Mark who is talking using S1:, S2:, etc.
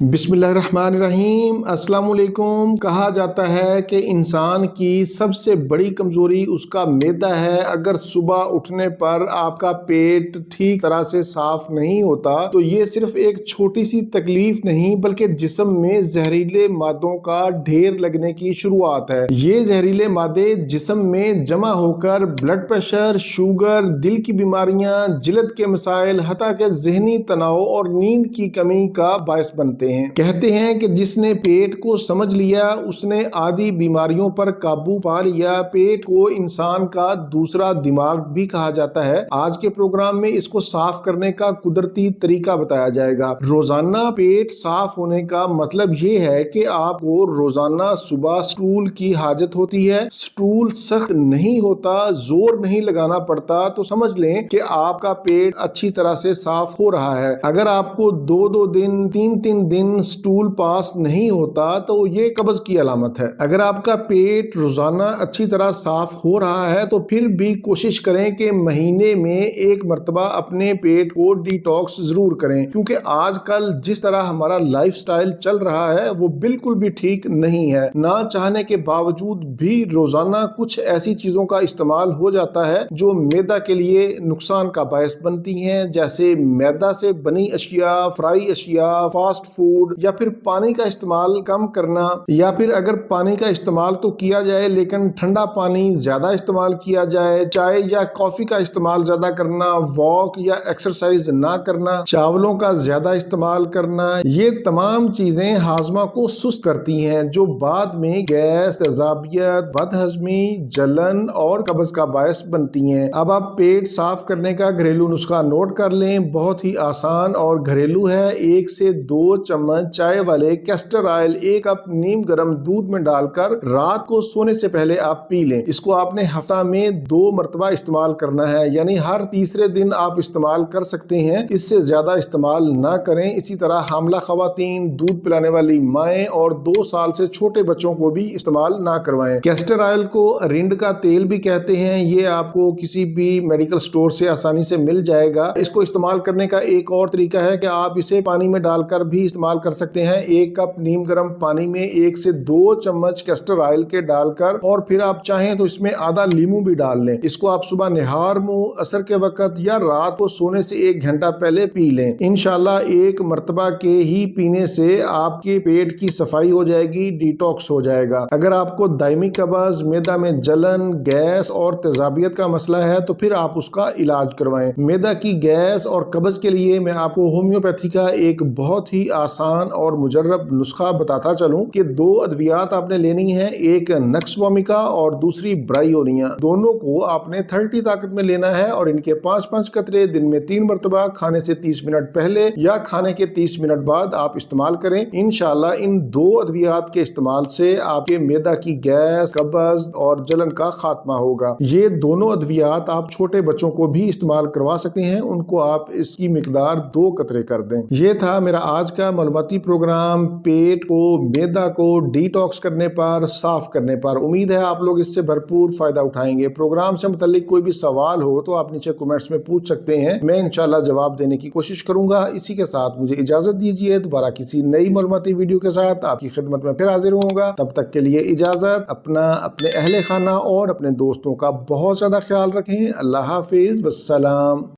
S1: बिस्मिल्लाहिर्रहमानिर्रहीम। अस्सलाम वालेकुम। कहा जाता है कि इंसान की सबसे बड़ी कमजोरी उसका मैदा है। अगर सुबह उठने पर आपका पेट ठीक तरह से साफ नहीं होता तो ये सिर्फ एक छोटी सी तकलीफ नहीं बल्कि जिस्म में जहरीले मादों का ढेर लगने की शुरुआत है। ये जहरीले मादे जिस्म में जमा होकर ब्लड प्रेशर, शुगर, दिल की बीमारियां, जिल्द के मसाइल, हत्ता के जहनी तनाव और नींद की कमी का बायस बनते हैं। कहते हैं कि जिसने पेट को समझ लिया उसने आदि बीमारियों पर काबू पा लिया। पेट को इंसान का दूसरा दिमाग भी कहा जाता है। आज के प्रोग्राम में इसको साफ करने का कुदरती तरीका बताया जाएगा। रोजाना पेट साफ होने का मतलब ये है कि आपको रोजाना सुबह स्टूल की हाजत होती है। स्टूल सख्त नहीं होता, जोर नहीं लगाना पड़ता, तो समझ लें कि आपका पेट अच्छी तरह से साफ हो रहा है। अगर आपको 2-2 दिन, 3-3 दिन स्टूल पास नहीं होता तो ये कब्ज की अलामत है। अगर आपका पेट रोजाना अच्छी तरह साफ हो रहा है तो फिर भी कोशिश करें कि महीने में एक मर्तबा अपने पेट को डिटॉक्स जरूर करें, क्योंकि आजकल जिस तरह हमारा लाइफस्टाइल चल रहा है वो बिल्कुल भी ठीक नहीं है। ना चाहने के बावजूद भी रोजाना कुछ ऐसी चीजों का इस्तेमाल हो जाता है जो मैदा के लिए नुकसान का बायस बनती हैं, जैसे मैदा से बनी अशिया, फ्राई अशिया, फास्ट फूड, या फिर पानी का इस्तेमाल कम करना, या फिर अगर पानी का इस्तेमाल तो किया जाए लेकिन ठंडा पानी ज्यादा इस्तेमाल किया जाए, चाय या कॉफी का इस्तेमाल ज्यादा करना, वॉक या एक्सरसाइज ना करना, चावलों का ज्यादा इस्तेमाल करना, ये तमाम चीजें हाजमा को सुस्त करती हैं जो बाद में गैस, तेजाबियत, बदहजमी, जलन और कब्ज का बायस बनती हैं। अब आप पेट साफ करने का घरेलू नुस्खा नोट कर लें। बहुत ही आसान और घरेलू है। 1 से 2 चम्मच चाय वाले कैस्टर ऑयल 1 कप नीम गर्म दूध में डालकर रात को सोने से पहले आप पी लें। इसको आपने हफ्ता में 2 मरतबा इस्तेमाल करना है, यानी हर तीसरे दिन आप इस्तेमाल कर सकते हैं। इससे ज्यादा इस्तेमाल ना करें। इसी तरह हामला खवातीन, दूध पिलाने वाली माएं और 2 साल से छोटे बच्चों को भी इस्तेमाल ना करवाएं। कैस्टर ऑयल को रिंड का तेल भी कहते हैं। ये आपको किसी भी मेडिकल स्टोर से आसानी से मिल जाएगा। इसको इस्तेमाल करने का एक और तरीका है कि आप इसे पानी में डालकर भी इस्तेमाल कर सकते हैं। 1 कप नीम गर्म पानी में 1 से 2 चम्मच कैस्टर ऑयल के डालकर, और फिर आप चाहें तो इसमें आधा लीमू भी डाल लें। इसको आप सुबह निहार मुंह, असर के वक्त या रात को सोने से 1 घंटा पहले पी लें। इंशाल्लाह एक मर्तबा के ही पीने से आपके पेट की सफाई हो जाएगी, डिटॉक्स हो जाएगा। अगर आपको दायमी कब्ज, मैदा में जलन, गैस और तेजाबियत का मसला है तो फिर आप उसका इलाज करवाएं। मैदा की गैस और कब्ज के लिए मैं आपको होम्योपैथी का एक बहुत ही आसान और मुजर्रब नुस्खा बताता चलूं कि 2 अद्वियात आपने लेनी है, एक नक्सवामिका और दूसरी ब्रायोनिया। दोनों को आपने 30 ताकत में लेना है और इनके 5-5 कतरे दिन में 3 मरतबा खाने से 30 मिनट पहले या खाने के 30 मिनट बाद आप इस्तेमाल करें। इंशाल्लाह इन 2 अद्वियात के इस्तेमाल से आपके मैदा की गैस, कब्ज और जलन का खात्मा होगा। ये दोनों अद्वियात आप छोटे बच्चों को भी इस्तेमाल करवा सकते हैं। उनको आप इसकी मिकदार 2 कतरे कर दें। ये था मेरा आज का मालूमाती प्रोग्राम पेट को, मैदा को डिटॉक्स करने पर, साफ करने पर। उम्मीद है आप लोग इससे भरपूर फायदा उठाएंगे। प्रोग्राम से मुताल्लिक कोई भी सवाल हो तो आप नीचे कमेंट्स में पूछ सकते हैं। मैं इंशाल्लाह जवाब देने की कोशिश करूंगा। इसी के साथ मुझे इजाजत दीजिए। दोबारा किसी नई मालूमाती वीडियो के साथ आपकी खिदमत में फिर हाजिर होऊंगा। तब तक के लिए इजाजत। अपना, अपने अहले खाना और अपने दोस्तों का बहुत ज्यादा ख्याल रखें। अल्लाह हाफिज। वस्सलाम।